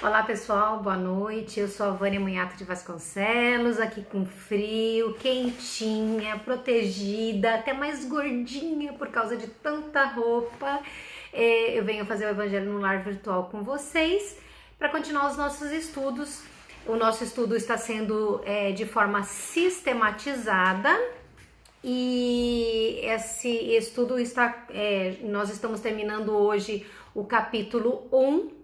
Olá pessoal, boa noite. Eu sou a Vânia Munhato de Vasconcelos, aqui com frio, quentinha, protegida, até mais gordinha por causa de tanta roupa. Eu venho fazer o Evangelho no Lar virtual com vocês para continuar os nossos estudos. O nosso estudo está sendo de forma sistematizada e esse estudo nós estamos terminando hoje o capítulo 1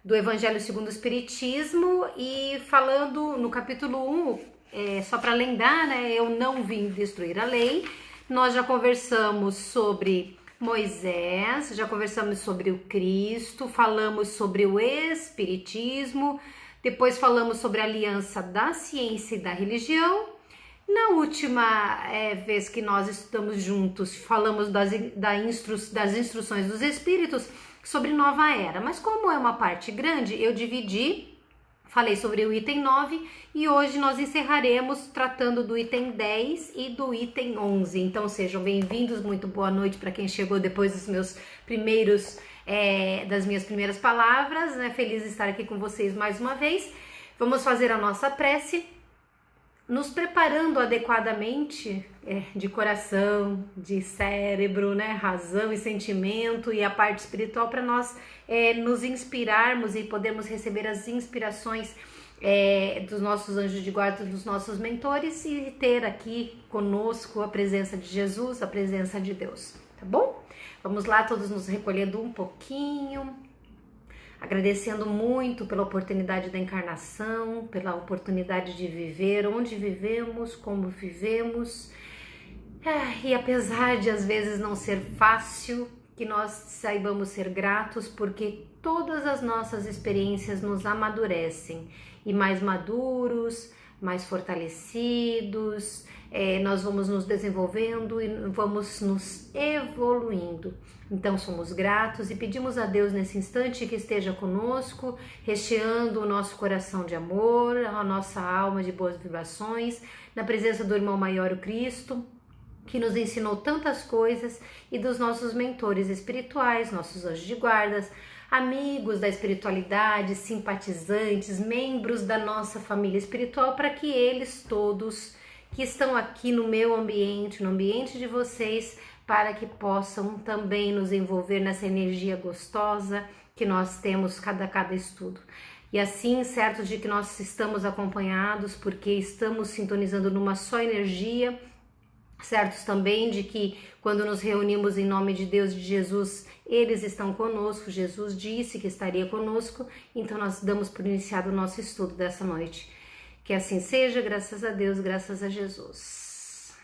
do Evangelho segundo o Espiritismo e falando no capítulo 1, só para lembrar, né, eu não vim destruir a lei. Nós já conversamos sobre Moisés, já conversamos sobre o Cristo, falamos sobre o Espiritismo, depois falamos sobre a aliança da ciência e da religião. Na última vez que nós estamos juntos, falamos das instruções dos Espíritos sobre Nova Era, mas como é uma parte grande, eu dividi, falei sobre o item 9 e hoje nós encerraremos tratando do item 10 e do item 11. Então sejam bem-vindos, muito boa noite para quem chegou depois dos meus das minhas primeiras palavras, né? Feliz de estar aqui com vocês mais uma vez. Vamos fazer a nossa prece, nos preparando adequadamente de coração, de cérebro, né, razão e sentimento e a parte espiritual para nós nos inspirarmos e podermos receber as inspirações dos nossos anjos de guarda, dos nossos mentores e ter aqui conosco a presença de Jesus, a presença de Deus, tá bom? Vamos lá, todos nos recolhendo um pouquinho, agradecendo muito pela oportunidade da encarnação, pela oportunidade de viver, onde vivemos, como vivemos. E apesar de às vezes não ser fácil, que nós saibamos ser gratos, porque todas as nossas experiências nos amadurecem e mais maduros, mais fortalecidos, nós vamos nos desenvolvendo e vamos nos evoluindo. Então somos gratos e pedimos a Deus nesse instante que esteja conosco, recheando o nosso coração de amor, a nossa alma de boas vibrações, na presença do irmão maior, o Cristo, que nos ensinou tantas coisas, e dos nossos mentores espirituais, nossos anjos de guardas, amigos da espiritualidade, simpatizantes, membros da nossa família espiritual, para que eles todos que estão aqui no meu ambiente, no ambiente de vocês, para que possam também nos envolver nessa energia gostosa que nós temos cada estudo. E assim, certos de que nós estamos acompanhados, porque estamos sintonizando numa só energia, certos também de que quando nos reunimos em nome de Deus e de Jesus, eles estão conosco, Jesus disse que estaria conosco, então nós damos por iniciado o nosso estudo dessa noite. Que assim seja, graças a Deus, graças a Jesus.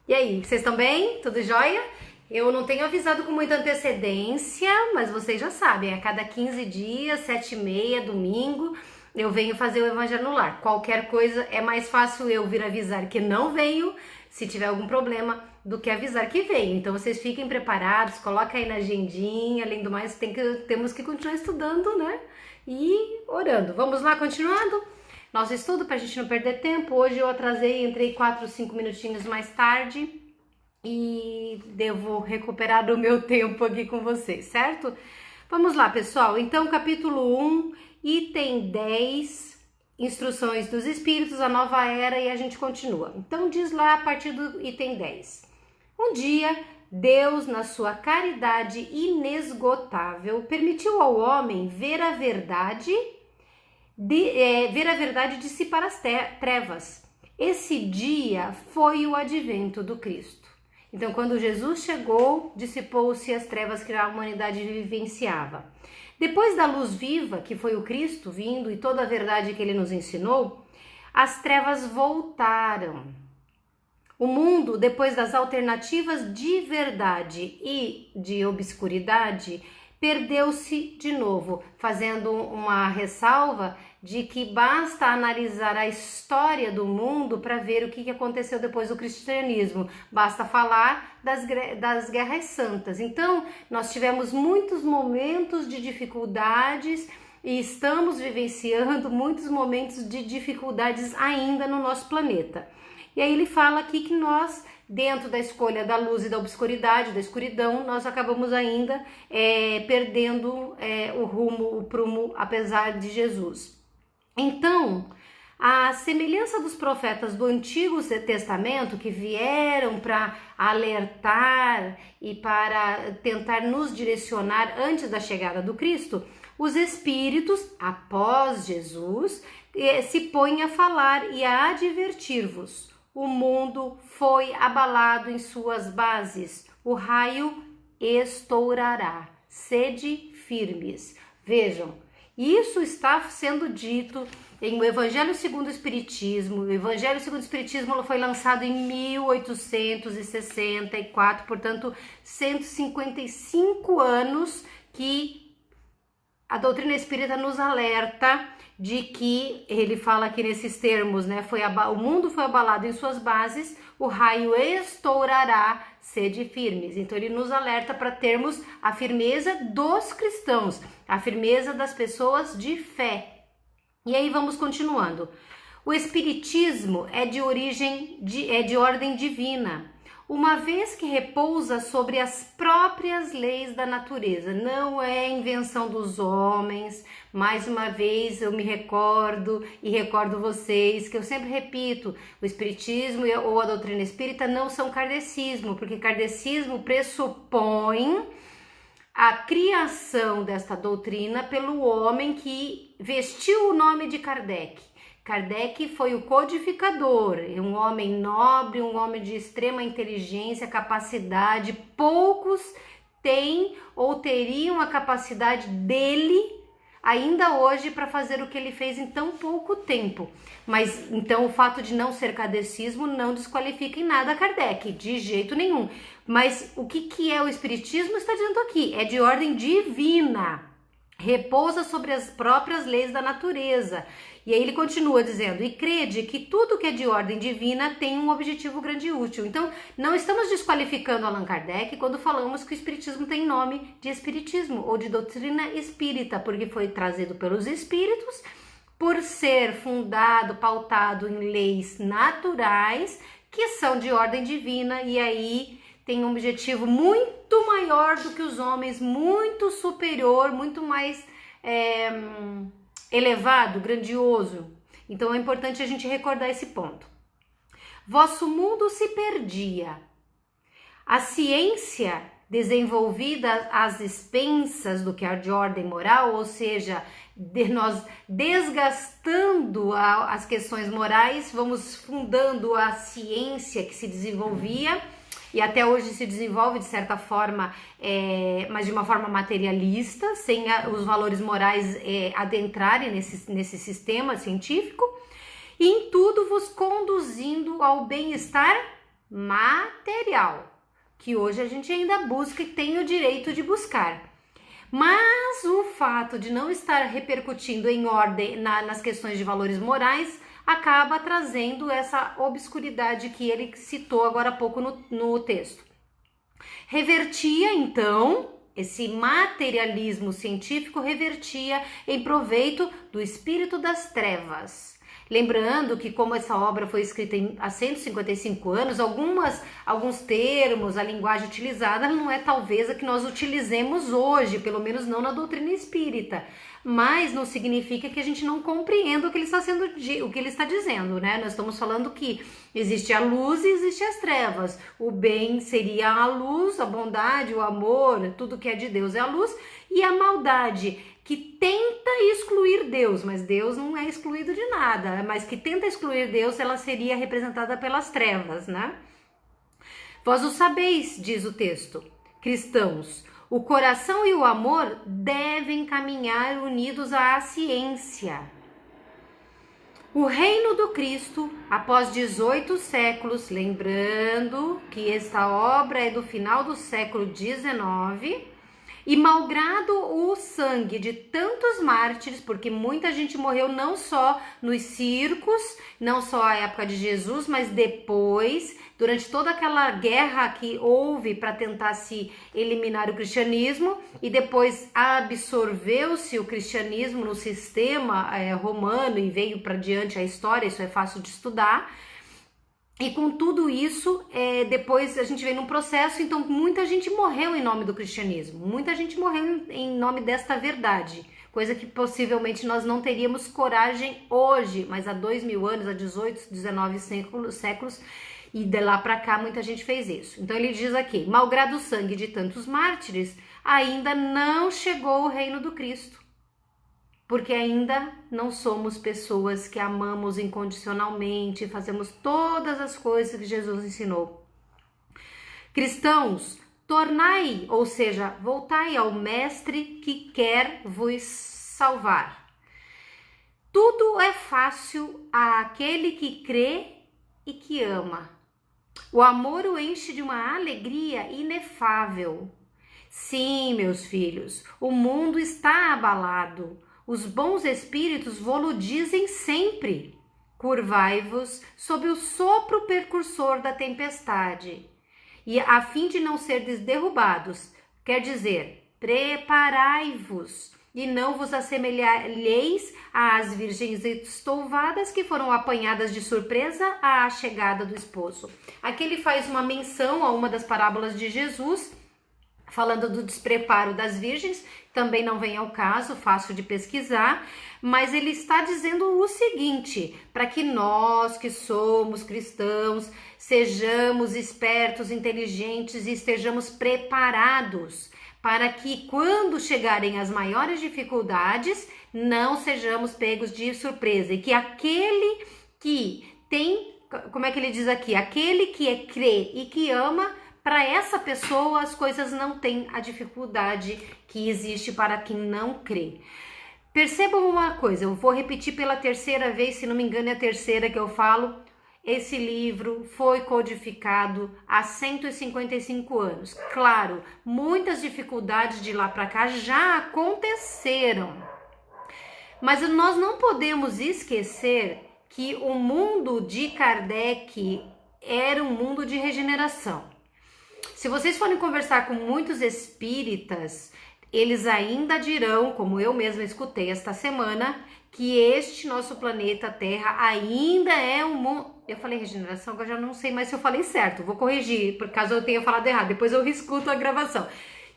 E aí, vocês estão bem? Tudo jóia? Eu não tenho avisado com muita antecedência, mas vocês já sabem, a cada 15 dias, 7h30, domingo, eu venho fazer o Evangelho no Lar. Qualquer coisa, é mais fácil eu vir avisar que não venho, se tiver algum problema, do que avisar que venho. Então vocês fiquem preparados, coloca aí na agendinha, além do mais, temos que continuar estudando, né? E orando. Vamos lá, continuando? Nosso estudo, para a gente não perder tempo. Hoje eu atrasei, entrei 4 ou 5 minutinhos mais tarde e devo recuperar o meu tempo aqui com vocês, certo? Vamos lá, pessoal. Então, capítulo 1, item 10, instruções dos espíritos, a nova era, e a gente continua. Então, diz lá a partir do item 10. Um dia, Deus, na sua caridade inesgotável, permitiu ao homem ver a verdade dissipar as trevas. Esse dia foi o advento do Cristo. Então, quando Jesus chegou, dissipou-se as trevas que a humanidade vivenciava. Depois da luz viva, que foi o Cristo vindo e toda a verdade que ele nos ensinou, as trevas voltaram. O mundo, depois das alternativas de verdade e de obscuridade, perdeu-se de novo, fazendo uma ressalva de que basta analisar a história do mundo para ver o que aconteceu depois do cristianismo, basta falar das guerras santas. Então, nós tivemos muitos momentos de dificuldades e estamos vivenciando muitos momentos de dificuldades ainda no nosso planeta. E aí ele fala aqui que nós dentro da escolha da luz e da obscuridade, da escuridão, nós acabamos ainda perdendo o rumo, o prumo, apesar de Jesus. Então, a semelhança dos profetas do Antigo Testamento que vieram para alertar e para tentar nos direcionar antes da chegada do Cristo, os Espíritos, após Jesus, se põem a falar e a advertir-vos. O mundo foi abalado em suas bases, o raio estourará, sede firmes. Vejam, isso está sendo dito em O Evangelho segundo o Espiritismo. O Evangelho segundo o Espiritismo foi lançado em 1864, portanto, 155 anos que a doutrina espírita nos alerta de que, ele fala aqui nesses termos, né? O mundo foi abalado em suas bases, o raio estourará, sede firmes. Então ele nos alerta para termos a firmeza dos cristãos, a firmeza das pessoas de fé. E aí vamos continuando. O Espiritismo é de ordem divina, uma vez que repousa sobre as próprias leis da natureza, não é invenção dos homens. Mais uma vez eu me recordo e recordo vocês que eu sempre repito, o Espiritismo ou a doutrina espírita não são kardecismo, porque kardecismo pressupõe a criação desta doutrina pelo homem que vestiu o nome de Kardec. Kardec foi o codificador, um homem nobre, um homem de extrema inteligência, capacidade. Poucos têm ou teriam a capacidade dele ainda hoje para fazer o que ele fez em tão pouco tempo. Mas então o fato de não ser kardecismo não desqualifica em nada Kardec, de jeito nenhum. Mas o que é o Espiritismo está dizendo aqui? É de ordem divina, repousa sobre as próprias leis da natureza. E aí ele continua dizendo, e crede que tudo que é de ordem divina tem um objetivo grande e útil. Então, não estamos desqualificando Allan Kardec quando falamos que o Espiritismo tem nome de Espiritismo ou de doutrina espírita, porque foi trazido pelos Espíritos, por ser fundado, pautado em leis naturais, que são de ordem divina, e aí tem um objetivo muito maior do que os homens, muito superior, muito mais elevado, grandioso. Então é importante a gente recordar esse ponto. Vosso mundo se perdia. A ciência desenvolvida às expensas do que é de ordem moral, ou seja, nós desgastando as questões morais, vamos fundando a ciência que se desenvolvia e até hoje se desenvolve de certa forma, mas de uma forma materialista, sem os valores morais adentrarem nesse sistema científico, e em tudo vos conduzindo ao bem-estar material, que hoje a gente ainda busca e tem o direito de buscar. Mas o fato de não estar repercutindo em ordem nas questões de valores morais acaba trazendo essa obscuridade que ele citou agora há pouco no texto. Revertia, então, esse materialismo científico revertia em proveito do espírito das trevas. Lembrando que, como essa obra foi escrita há 155 anos, alguns termos, a linguagem utilizada não é talvez a que nós utilizemos hoje, pelo menos não na doutrina espírita. Mas não significa que a gente não compreenda o que ele está dizendo, né? Nós estamos falando que existe a luz e existe as trevas. O bem seria a luz, a bondade, o amor, tudo que é de Deus é a luz, e a maldade, que tenta excluir Deus, mas Deus não é excluído de nada, mas que tenta excluir Deus, ela seria representada pelas trevas, né? Vós o sabeis, diz o texto, cristãos, o coração e o amor devem caminhar unidos à ciência. O reino do Cristo, após 18 séculos, lembrando que esta obra é do final do século XIX, e malgrado o sangue de tantos mártires, porque muita gente morreu não só nos circos, não só à época de Jesus, mas depois, durante toda aquela guerra que houve para tentar se eliminar o cristianismo, e depois absorveu-se o cristianismo no sistema romano e veio para diante a história, isso é fácil de estudar. E com tudo isso, depois a gente vem num processo, então muita gente morreu em nome do cristianismo, muita gente morreu em nome desta verdade, coisa que possivelmente nós não teríamos coragem hoje, mas há 2000 anos, há 18, 19 séculos, e de lá para cá muita gente fez isso. Então ele diz aqui, malgrado o sangue de tantos mártires, ainda não chegou o reino do Cristo. Porque ainda não somos pessoas que amamos incondicionalmente, fazemos todas as coisas que Jesus ensinou. Cristãos, tornai, ou seja, voltai ao Mestre que quer vos salvar. Tudo é fácil àquele que crê e que ama. O amor o enche de uma alegria inefável. Sim, meus filhos, o mundo está abalado. Os bons espíritos vô-lo dizem sempre. Curvai-vos sob o sopro percursor da tempestade. E a fim de não serdes derrubados, quer dizer, preparai-vos e não vos assemelheis às virgens estouvadas que foram apanhadas de surpresa à chegada do esposo. Aqui ele faz uma menção a uma das parábolas de Jesus, falando do despreparo das virgens, também não vem ao caso, fácil de pesquisar, mas ele está dizendo o seguinte, para que nós que somos cristãos, sejamos espertos, inteligentes e estejamos preparados, para que quando chegarem as maiores dificuldades, não sejamos pegos de surpresa, e que aquele que tem, como é que ele diz aqui, aquele que crê e que ama, para essa pessoa as coisas não têm a dificuldade que existe para quem não crê. Percebam uma coisa, eu vou repetir pela terceira vez, se não me engano é a terceira que eu falo, esse livro foi codificado há 155 anos. Claro, muitas dificuldades de lá para cá já aconteceram, mas nós não podemos esquecer que o mundo de Kardec era um mundo de regeneração. Se vocês forem conversar com muitos espíritas, eles ainda dirão, como eu mesma escutei esta semana, que este nosso planeta Terra ainda é um mundo... Eu falei regeneração, agora já não sei mais se eu falei certo. Vou corrigir, por caso eu tenha falado errado. Depois eu reescuto a gravação.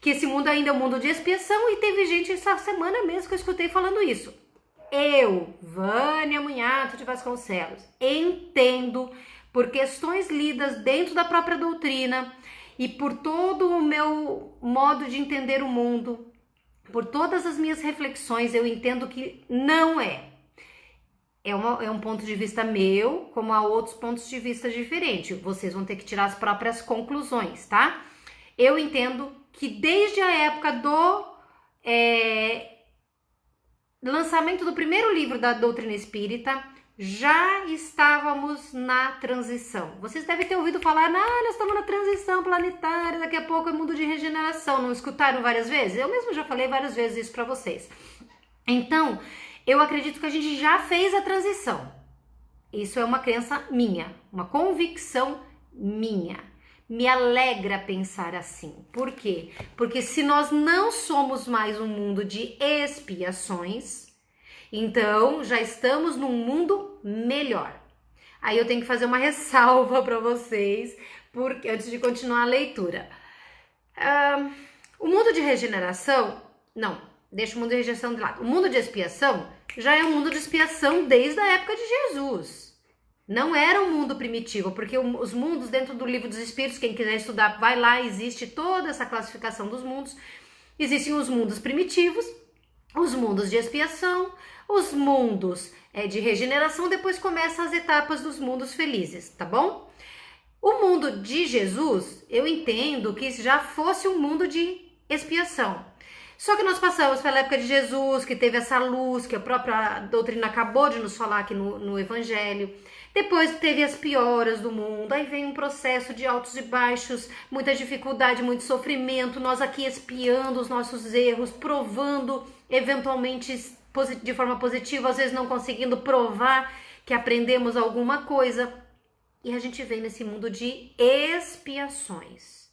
Que esse mundo ainda é um mundo de expiação e teve gente essa semana mesmo que eu escutei falando isso. Eu, Vânia Munhato de Vasconcelos, entendo por questões lidas dentro da própria doutrina e por todo o meu modo de entender o mundo, por todas as minhas reflexões, eu entendo que não é. É um ponto de vista meu, como há outros pontos de vista diferentes. Vocês vão ter que tirar as próprias conclusões, tá? Eu entendo que desde a época do lançamento do primeiro livro da doutrina espírita, já estávamos na transição. Vocês devem ter ouvido falar, nós estamos na transição planetária, daqui a pouco é mundo de regeneração. Não escutaram várias vezes? Eu mesmo já falei várias vezes isso para vocês. Então, eu acredito que a gente já fez a transição. Isso é uma crença minha, uma convicção minha. Me alegra pensar assim. Por quê? Porque se nós não somos mais um mundo de expiações, então já estamos num mundo melhor. Aí eu tenho que fazer uma ressalva para vocês, porque antes de continuar a leitura. O mundo de regeneração, não, deixa o mundo de regeneração de lado. O mundo de expiação já é um mundo de expiação desde a época de Jesus. Não era um mundo primitivo, porque os mundos dentro do livro dos Espíritos, quem quiser estudar, vai lá, existe toda essa classificação dos mundos. Existem os mundos primitivos, os mundos de expiação, os mundos de regeneração, depois começam as etapas dos mundos felizes, tá bom? O mundo de Jesus, eu entendo que já fosse um mundo de expiação. Só que nós passamos pela época de Jesus, que teve essa luz, que a própria doutrina acabou de nos falar aqui no Evangelho. Depois teve as pioras do mundo, aí vem um processo de altos e baixos, muita dificuldade, muito sofrimento, nós aqui expiando os nossos erros, provando eventualmente de forma positiva, às vezes não conseguindo provar que aprendemos alguma coisa. E a gente vem nesse mundo de expiações.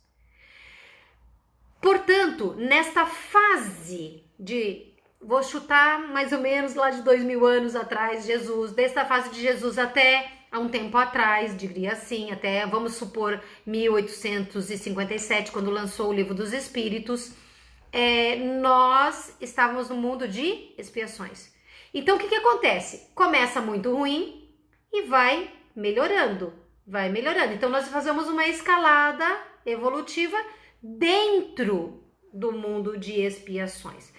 Portanto, nesta fase de, vou chutar mais ou menos lá de 2000 anos atrás, Jesus, desta fase de Jesus até há um tempo atrás, diria assim, até vamos supor 1857, quando lançou o Livro dos Espíritos, nós estávamos no mundo de expiações. Então o que acontece? Começa muito ruim e vai melhorando, vai melhorando. Então nós fazemos uma escalada evolutiva dentro do mundo de expiações.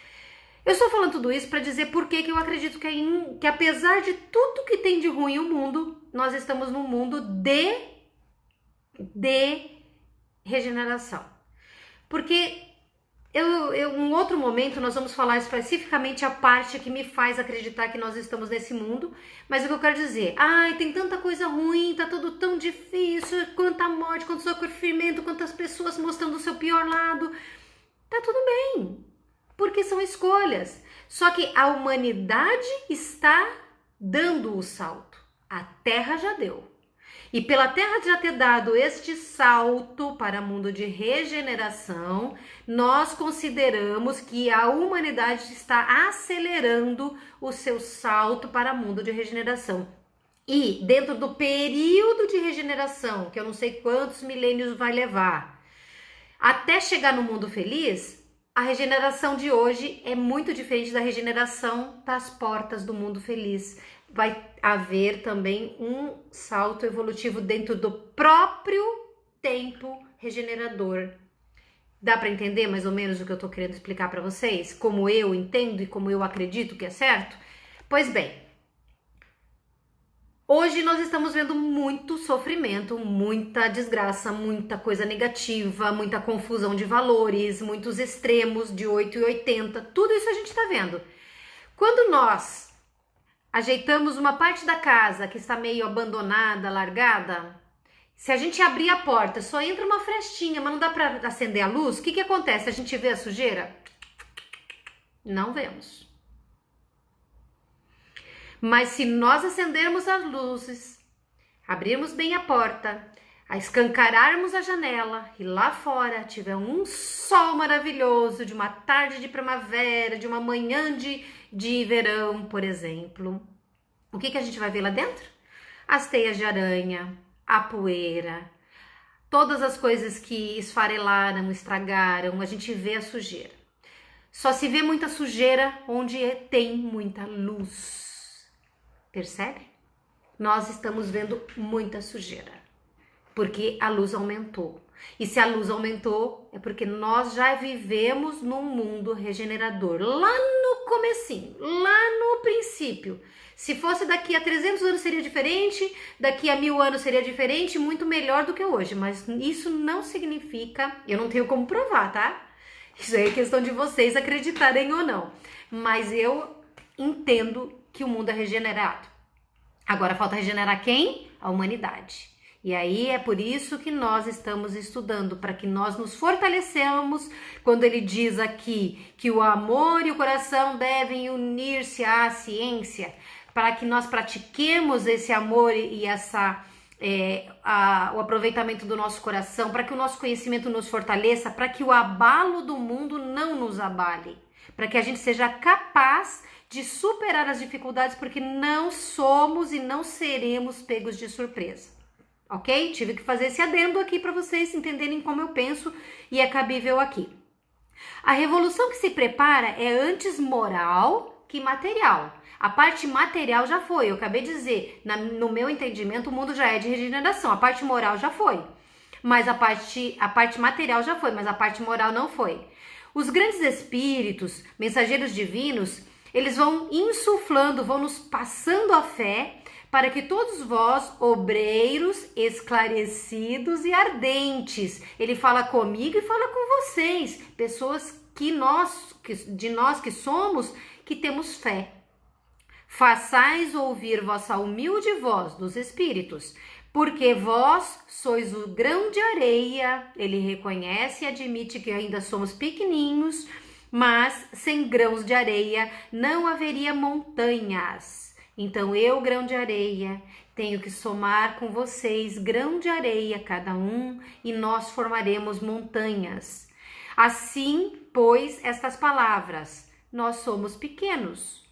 Eu estou falando tudo isso para dizer por que eu acredito que apesar de tudo que tem de ruim no mundo, nós estamos num mundo de regeneração. Porque um outro momento nós vamos falar especificamente a parte que me faz acreditar que nós estamos nesse mundo, mas o que eu quero dizer, tem tanta coisa ruim, tá tudo tão difícil, quanta morte, quanto sofrimento, quantas pessoas mostrando o seu pior lado, tá tudo bem, porque são escolhas. Só que a humanidade está dando o salto. A Terra já deu. E pela Terra já ter dado este salto para o mundo de regeneração, nós consideramos que a humanidade está acelerando o seu salto para o mundo de regeneração. E dentro do período de regeneração, que eu não sei quantos milênios vai levar, até chegar no mundo feliz, a regeneração de hoje é muito diferente da regeneração das portas do mundo feliz. Vai haver também um salto evolutivo dentro do próprio tempo regenerador. Dá para entender mais ou menos o que eu estou querendo explicar para vocês? Como eu entendo e como eu acredito que é certo? Pois bem, hoje nós estamos vendo muito sofrimento, muita desgraça, muita coisa negativa, muita confusão de valores, muitos extremos de 8 e 80, tudo isso a gente está vendo. Quando nós ajeitamos uma parte da casa que está meio abandonada, largada, se a gente abrir a porta, só entra uma frestinha, mas não dá para acender a luz, o que acontece? A gente vê a sujeira? Não vemos. Mas se nós acendermos as luzes, abrirmos bem a porta, escancararmos a janela e lá fora tiver um sol maravilhoso de uma tarde de primavera, de uma manhã de verão, por exemplo, o que a gente vai ver lá dentro? As teias de aranha, a poeira, todas as coisas que esfarelaram, estragaram, a gente vê a sujeira. Só se vê muita sujeira onde tem muita luz. Percebe? Nós estamos vendo muita sujeira, porque a luz aumentou. E se a luz aumentou, é porque nós já vivemos num mundo regenerador. Lá no comecinho, lá no princípio. Se fosse daqui a 300 anos seria diferente, daqui a 1000 anos seria diferente, muito melhor do que hoje. Mas isso não significa, eu não tenho como provar, tá? Isso aí é questão de vocês acreditarem ou não. Mas eu entendo que o mundo é regenerado. Agora falta regenerar quem? A humanidade. E aí é por isso que nós estamos estudando, para que nós nos fortalecemos quando ele diz aqui que o amor e o coração devem unir-se à ciência, para que nós pratiquemos esse amor e o aproveitamento do nosso coração, para que o nosso conhecimento nos fortaleça, para que o abalo do mundo não nos abale, para que a gente seja capaz de superar as dificuldades, porque não somos e não seremos pegos de surpresa. Ok? Tive que fazer esse adendo aqui para vocês entenderem como eu penso e é cabível aqui. A revolução que se prepara é antes moral que material. A parte material já foi, eu acabei de dizer, no meu entendimento o mundo já é de regeneração, a parte moral já foi, mas a parte material já foi, mas a parte moral não foi. Os grandes espíritos, mensageiros divinos, eles vão insuflando, vão nos passando a fé, para que todos vós, obreiros, esclarecidos e ardentes, ele fala comigo e fala com vocês, pessoas de nós que somos, que temos fé. Façais ouvir vossa humilde voz dos espíritos, porque vós sois o grão de areia, ele reconhece e admite que ainda somos pequenininhos, mas sem grãos de areia não haveria montanhas. Então eu, grão de areia, tenho que somar com vocês grão de areia cada um e nós formaremos montanhas. Assim, pois, estas palavras, nós somos pequenos,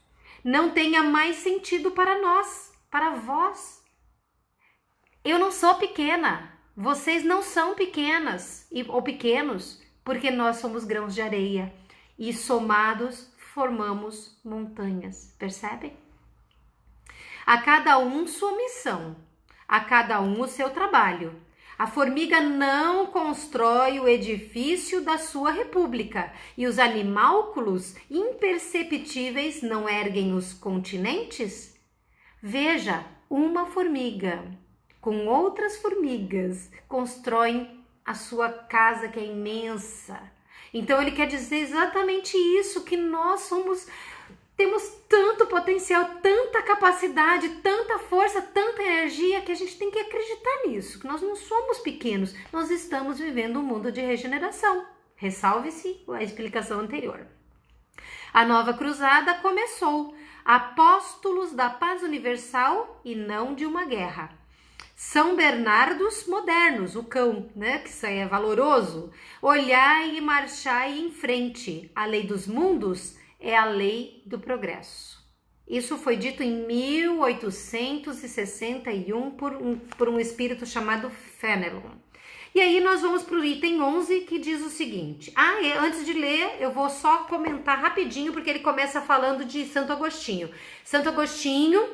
não tenha mais sentido para nós, para vós. Eu não sou pequena, vocês não são pequenas ou pequenos, porque nós somos grãos de areia e somados formamos montanhas, percebem? A cada um sua missão, a cada um o seu trabalho. A formiga não constrói o edifício da sua república e os animálculos imperceptíveis não erguem os continentes? Veja, uma formiga com outras formigas constroem a sua casa, que é imensa. Então ele quer dizer exatamente isso, que nós temos tanto potencial, tanta capacidade, tanta força, tanta energia, que a gente tem que acreditar nisso, que nós não somos pequenos, nós estamos vivendo um mundo de regeneração. Ressalve-se a explicação anterior. A nova cruzada começou, apóstolos da paz universal e não de uma guerra. São Bernardos modernos, o cão, né, que isso aí é valoroso. Olhai e marchai em frente. A lei dos mundos é a lei do progresso. Isso foi dito em 1861 por um espírito chamado Fenelon. E aí nós vamos para o item 11, que diz o seguinte. Antes de ler, eu vou só comentar rapidinho, porque ele começa falando de Santo Agostinho. Santo Agostinho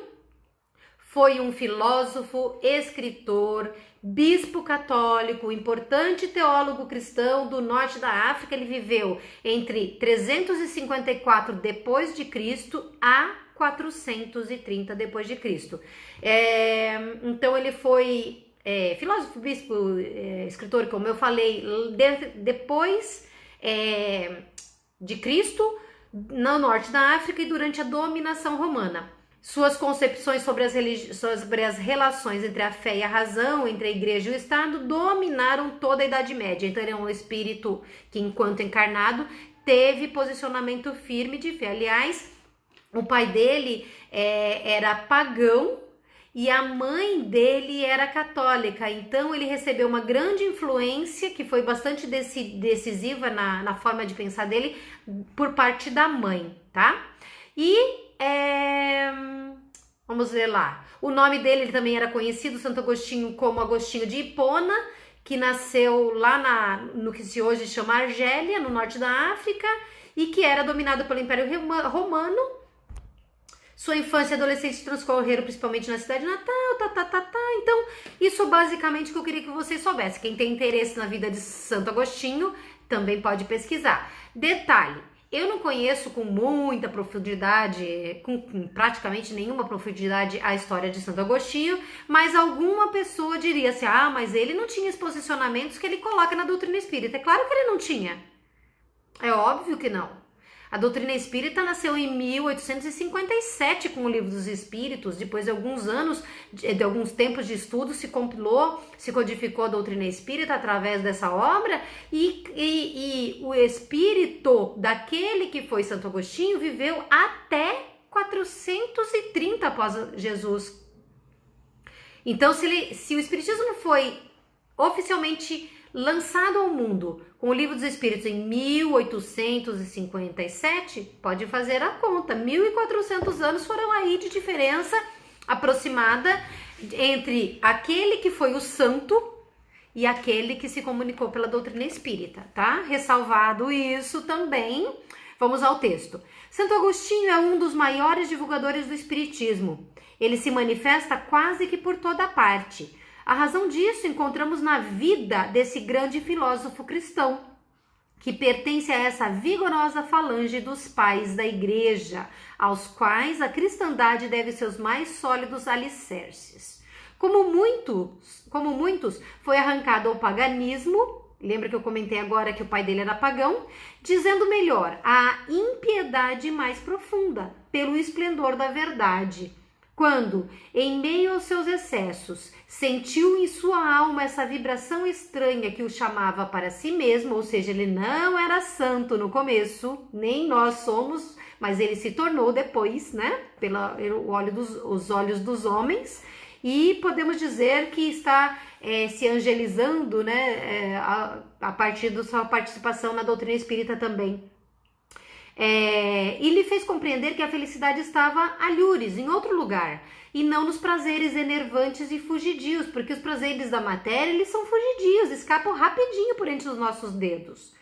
foi um filósofo, escritor, bispo católico, importante teólogo cristão do norte da África. Ele viveu entre 354 depois de Cristo a 430 depois de Cristo. Então ele foi filósofo, bispo, escritor, como eu falei, depois de Cristo, no norte da África e durante a dominação romana. Suas concepções sobre as relações entre a fé e a razão, entre a igreja e o Estado, dominaram toda a Idade Média. Então ele é um espírito que, enquanto encarnado, teve posicionamento firme de fé. Aliás, o pai dele era pagão e a mãe dele era católica. Então ele recebeu uma grande influência, que foi bastante decisiva na forma de pensar dele, por parte da mãe, tá? Vamos ver lá. O nome dele, ele também era conhecido, Santo Agostinho, como Agostinho de Hipona, que nasceu lá no que se hoje chama Argélia, no norte da África, e que era dominado pelo Império Romano. Sua infância e adolescência transcorreram principalmente na cidade natal, Então, isso basicamente que eu queria que vocês soubessem. Quem tem interesse na vida de Santo Agostinho também pode pesquisar. Detalhe. Eu não conheço com muita profundidade, com praticamente nenhuma profundidade, a história de Santo Agostinho, mas alguma pessoa diria assim, mas ele não tinha os posicionamentos que ele coloca na doutrina espírita. É claro que ele não tinha. É óbvio que não. A doutrina espírita nasceu em 1857 com o Livro dos Espíritos. Depois de alguns anos, de alguns tempos de estudo, se compilou, se codificou a doutrina espírita através dessa obra, e o espírito daquele que foi Santo Agostinho viveu até 430 após Jesus. Então, se o espiritismo foi oficialmente lançado ao mundo com o Livro dos Espíritos em 1857, pode fazer a conta, 1.400 anos foram aí de diferença aproximada entre aquele que foi o santo e aquele que se comunicou pela doutrina espírita, tá? Ressalvado isso também, vamos ao texto. Santo Agostinho é um dos maiores divulgadores do espiritismo. Ele se manifesta quase que por toda parte. A razão disso encontramos na vida desse grande filósofo cristão, que pertence a essa vigorosa falange dos pais da igreja, aos quais a cristandade deve seus mais sólidos alicerces. Como muitos, foi arrancado ao paganismo, lembra que eu comentei agora que o pai dele era pagão, dizendo melhor, a impiedade mais profunda, pelo esplendor da verdade. Quando, em meio aos seus excessos, sentiu em sua alma essa vibração estranha que o chamava para si mesmo, ou seja, ele não era santo no começo, nem nós somos, mas ele se tornou depois, né, os olhos dos homens, e podemos dizer que está se angelizando, né, a partir da sua participação na doutrina espírita também. E lhe fez compreender que a felicidade estava alhures, em outro lugar, e não nos prazeres enervantes e fugidios, porque os prazeres da matéria, eles são fugidios, escapam rapidinho por entre os nossos dedos.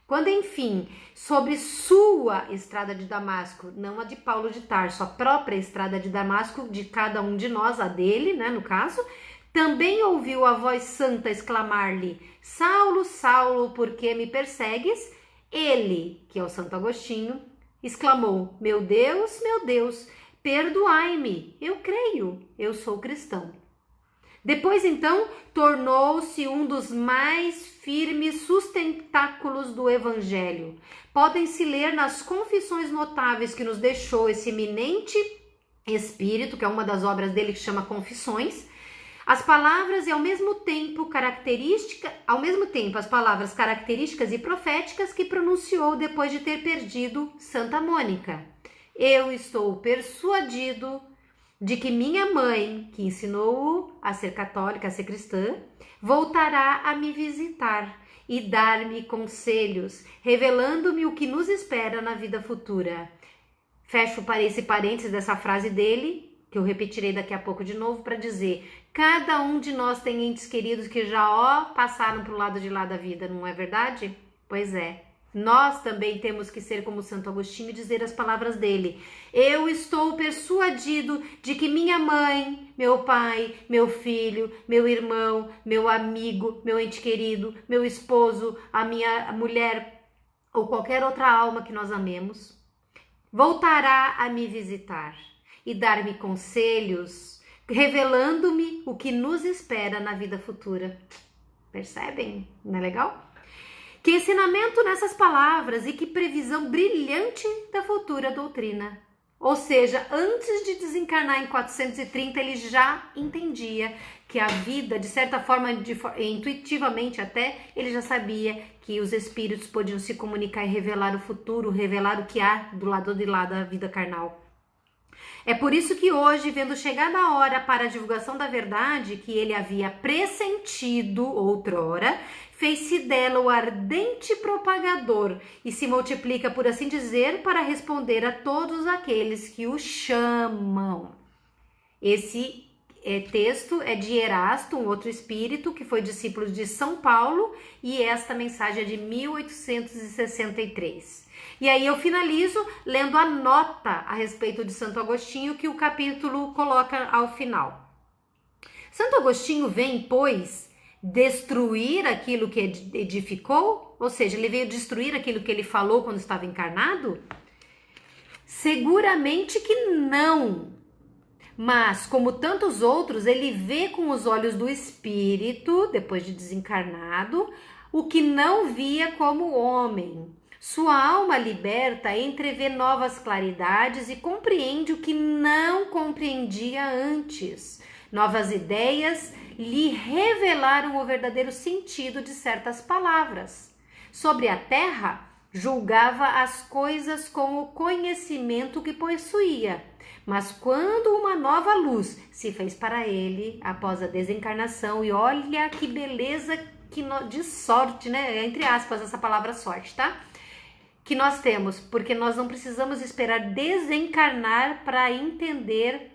Quando, enfim, sobre sua estrada de Damasco, não a de Paulo de Tarso, a própria estrada de Damasco de cada um de nós, a dele, né, no caso, também ouviu a voz santa exclamar-lhe: Saulo, Saulo, por que me persegues? Ele, que é o Santo Agostinho, exclamou: meu Deus, perdoai-me, eu creio, eu sou cristão. Depois, então, tornou-se um dos mais firmes sustentáculos do Evangelho. Podem-se ler nas confissões notáveis que nos deixou esse eminente espírito, que é uma das obras dele que chama Confissões, as palavras e ao mesmo tempo as palavras características e proféticas que pronunciou depois de ter perdido Santa Mônica. Eu estou persuadido de que minha mãe, que ensinou-o a ser católica, a ser cristã, voltará a me visitar e dar-me conselhos, revelando-me o que nos espera na vida futura. Fecho esse parênteses dessa frase dele, que eu repetirei daqui a pouco de novo, para dizer: cada um de nós tem entes queridos que já passaram para o lado de lá da vida, não é verdade? Pois é. Nós também temos que ser como Santo Agostinho e dizer as palavras dele. Eu estou persuadido de que minha mãe, meu pai, meu filho, meu irmão, meu amigo, meu ente querido, meu esposo, a minha mulher ou qualquer outra alma que nós amemos, voltará a me visitar e dar-me conselhos, revelando-me o que nos espera na vida futura. Percebem? Não é legal? Que ensinamento nessas palavras e que previsão brilhante da futura doutrina. Ou seja, antes de desencarnar em 430, ele já entendia que a vida, de certa forma, intuitivamente até, ele já sabia que os espíritos podiam se comunicar e revelar o futuro, revelar o que há do lado de lá da vida carnal. É por isso que hoje, vendo chegada a hora para a divulgação da verdade que ele havia pressentido outrora, fez-se dela o ardente propagador e se multiplica, por assim dizer, para responder a todos aqueles que o chamam. Esse texto é de Erasto, um outro espírito que foi discípulo de São Paulo, e esta mensagem é de 1863. E aí eu finalizo lendo a nota a respeito de Santo Agostinho que o capítulo coloca ao final. Santo Agostinho vem, pois, destruir aquilo que edificou? Ou seja, ele veio destruir aquilo que ele falou quando estava encarnado? Seguramente que não. Mas, como tantos outros, ele vê com os olhos do espírito, depois de desencarnado, o que não via como homem. Sua alma liberta entrevê novas claridades e compreende o que não compreendia antes. Novas ideias lhe revelaram o verdadeiro sentido de certas palavras. Sobre a terra, julgava as coisas com o conhecimento que possuía. Mas quando uma nova luz se fez para ele após a desencarnação, e olha que beleza de sorte, né? Entre aspas, essa palavra sorte, tá? Que nós temos, porque nós não precisamos esperar desencarnar para entender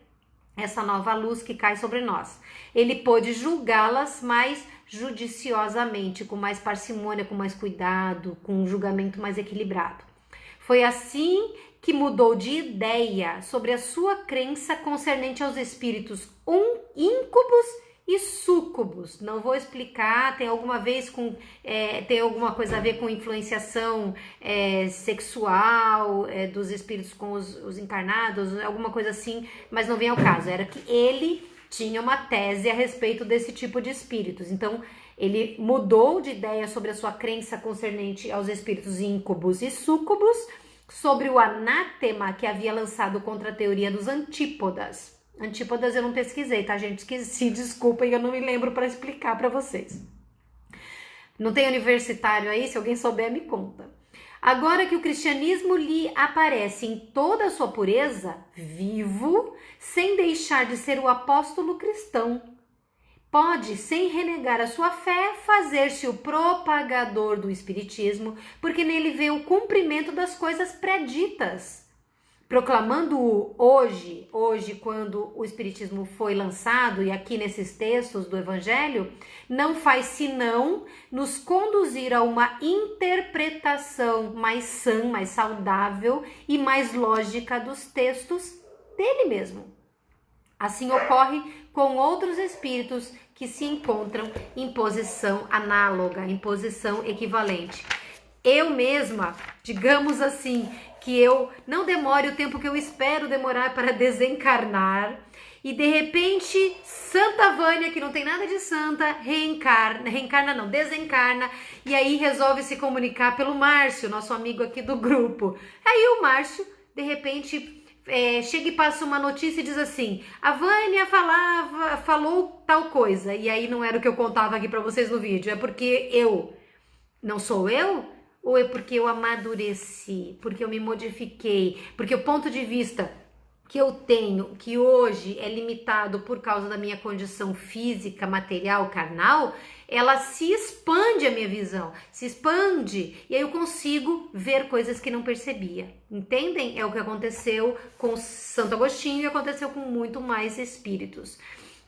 essa nova luz que cai sobre nós. Ele pôde julgá-las mais judiciosamente, com mais parcimônia, com mais cuidado, com um julgamento mais equilibrado. Foi assim que mudou de ideia sobre a sua crença concernente aos espíritos íncubos e súcubos. Não vou explicar, tem alguma coisa a ver com influenciação sexual dos espíritos com os encarnados, alguma coisa assim, mas não vem ao caso. Era que ele tinha uma tese a respeito desse tipo de espíritos. Então, ele mudou de ideia sobre a sua crença concernente aos espíritos íncubos e súcubos, sobre o anátema que havia lançado contra a teoria dos antípodas. Antípodas eu não pesquisei, tá, gente? Esqueci, desculpem, eu não me lembro para explicar para vocês. Não tem universitário aí? Se alguém souber, me conta. Agora que o cristianismo lhe aparece em toda a sua pureza, vivo, sem deixar de ser o apóstolo cristão, pode, sem renegar a sua fé, fazer-se o propagador do Espiritismo, porque nele vê o cumprimento das coisas preditas. Proclamando-o hoje, quando o Espiritismo foi lançado, e aqui nesses textos do Evangelho, não faz senão nos conduzir a uma interpretação mais sã, mais saudável e mais lógica dos textos dele mesmo. Assim ocorre com outros espíritos que se encontram em posição análoga, em posição equivalente. Eu mesma, digamos assim, que eu não demore o tempo que eu espero demorar para desencarnar e de repente Santa Vânia, que não tem nada de santa, desencarna e aí resolve se comunicar pelo Márcio, nosso amigo aqui do grupo. Aí o Márcio, de repente, chega e passa uma notícia e diz assim: a Vânia falou tal coisa, e aí não era o que eu contava aqui para vocês no vídeo, é porque eu não sou eu? Ou é porque eu amadureci, porque eu me modifiquei, porque o ponto de vista que eu tenho, que hoje é limitado por causa da minha condição física, material, carnal, ela se expande, a minha visão, se expande, e aí eu consigo ver coisas que não percebia, entendem? É o que aconteceu com Santo Agostinho e aconteceu com muito mais espíritos.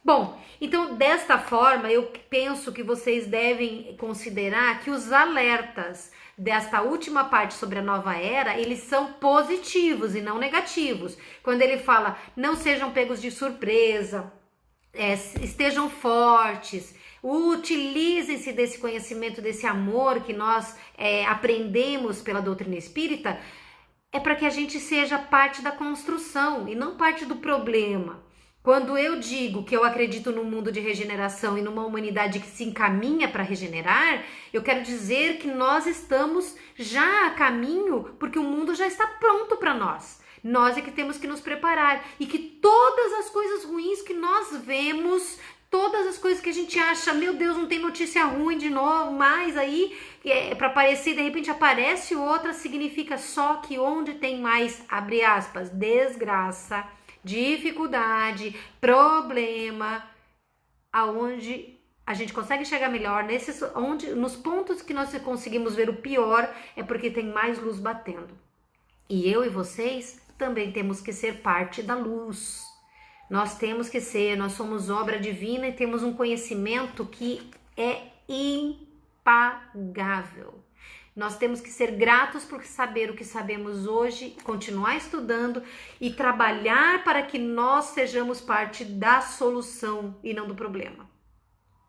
Bom, então desta forma eu penso que vocês devem considerar que os alertas desta última parte sobre a nova era, eles são positivos e não negativos. Quando ele fala, não sejam pegos de surpresa, estejam fortes, utilizem-se desse conhecimento, desse amor que nós aprendemos pela doutrina espírita, é para que a gente seja parte da construção e não parte do problema. Quando eu digo que eu acredito num mundo de regeneração e numa humanidade que se encaminha para regenerar, eu quero dizer que nós estamos já a caminho, porque o mundo já está pronto para nós. Nós é que temos que nos preparar e que todas as coisas ruins que nós vemos, todas as coisas que a gente acha, meu Deus, não tem notícia ruim de novo, mais aí, para aparecer, de repente aparece outra, significa só que onde tem mais, abre aspas, desgraça, dificuldade, problema, aonde a gente consegue chegar melhor, nos pontos que nós conseguimos ver o pior, é porque tem mais luz batendo. E eu e vocês também temos que ser parte da luz. Nós temos que ser, nós somos obra divina e temos um conhecimento que é impagável. Nós temos que ser gratos por saber o que sabemos hoje, continuar estudando e trabalhar para que nós sejamos parte da solução e não do problema.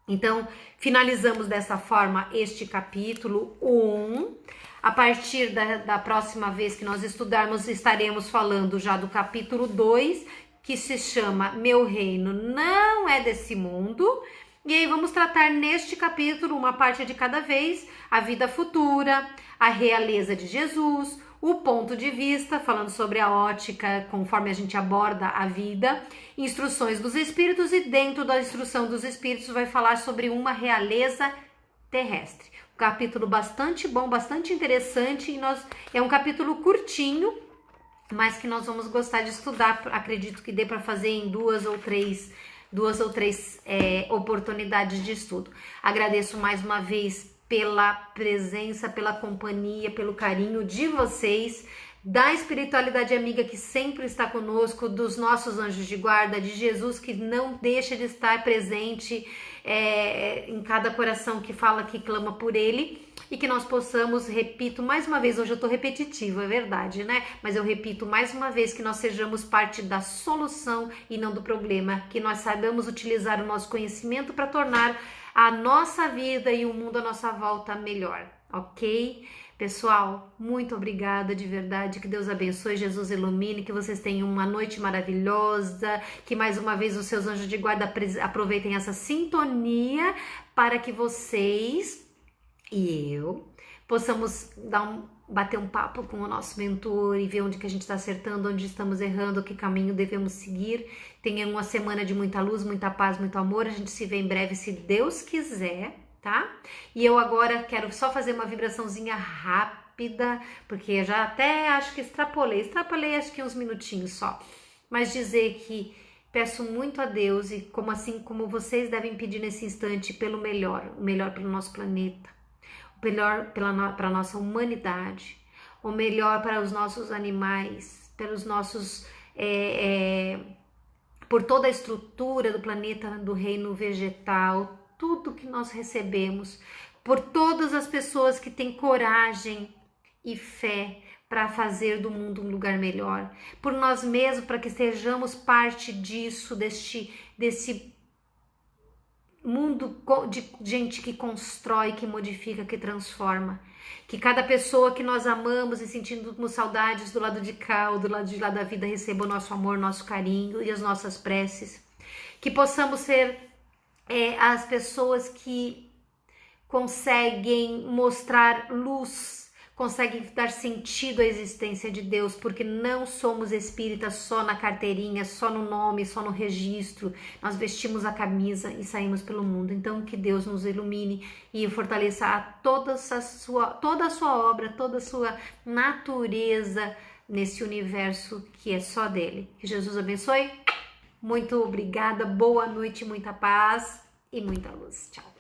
Então, finalizamos dessa forma este capítulo 1. A partir da próxima vez que nós estudarmos, estaremos falando já do capítulo 2, que se chama Meu Reino Não É Desse Mundo. E aí vamos tratar neste capítulo, uma parte de cada vez, a vida futura, a realeza de Jesus, o ponto de vista, falando sobre a ótica, conforme a gente aborda a vida, instruções dos espíritos, e dentro da instrução dos espíritos vai falar sobre uma realeza terrestre. Um capítulo bastante bom, bastante interessante, e é um capítulo curtinho, mas que nós vamos gostar de estudar. Acredito que dê para fazer em duas ou três oportunidades de estudo. Agradeço mais uma vez pela presença, pela companhia, pelo carinho de vocês, da espiritualidade amiga que sempre está conosco, dos nossos anjos de guarda, de Jesus que não deixa de estar presente em cada coração que fala, que clama por ele, e que nós possamos, repito mais uma vez, hoje eu estou repetitiva, é verdade, né? Mas eu repito mais uma vez que nós sejamos parte da solução e não do problema, que nós saibamos utilizar o nosso conhecimento para tornar a nossa vida e o mundo à nossa volta melhor, ok? Pessoal, muito obrigada de verdade, que Deus abençoe, Jesus ilumine, que vocês tenham uma noite maravilhosa, que mais uma vez os seus anjos de guarda aproveitem essa sintonia para que vocês e eu possamos bater um papo com o nosso mentor e ver onde que a gente está acertando, onde estamos errando, que caminho devemos seguir. Tenha uma semana de muita luz, muita paz, muito amor. A gente se vê em breve, se Deus quiser, tá? E eu agora quero só fazer uma vibraçãozinha rápida, porque eu já até acho que extrapolei acho que uns minutinhos só, mas dizer que peço muito a Deus, e assim como vocês devem pedir nesse instante, pelo melhor, o melhor pelo nosso planeta, o melhor para a nossa humanidade, o melhor para os nossos animais, pelos nossos por toda a estrutura do planeta, do reino vegetal, tudo que nós recebemos, por todas as pessoas que têm coragem e fé para fazer do mundo um lugar melhor, por nós mesmos, para que sejamos parte disso, desse mundo de gente que constrói, que modifica, que transforma. Que cada pessoa que nós amamos e sentimos saudades do lado de cá ou do lado de lá da vida receba o nosso amor, nosso carinho e as nossas preces. Que possamos ser as pessoas que conseguem mostrar luz, conseguem dar sentido à existência de Deus, porque não somos espíritas só na carteirinha, só no nome, só no registro. Nós vestimos a camisa e saímos pelo mundo. Então que Deus nos ilumine e fortaleça toda a sua obra, toda a sua natureza nesse universo que é só dele. Que Jesus abençoe. Muito obrigada, boa noite, muita paz e muita luz. Tchau.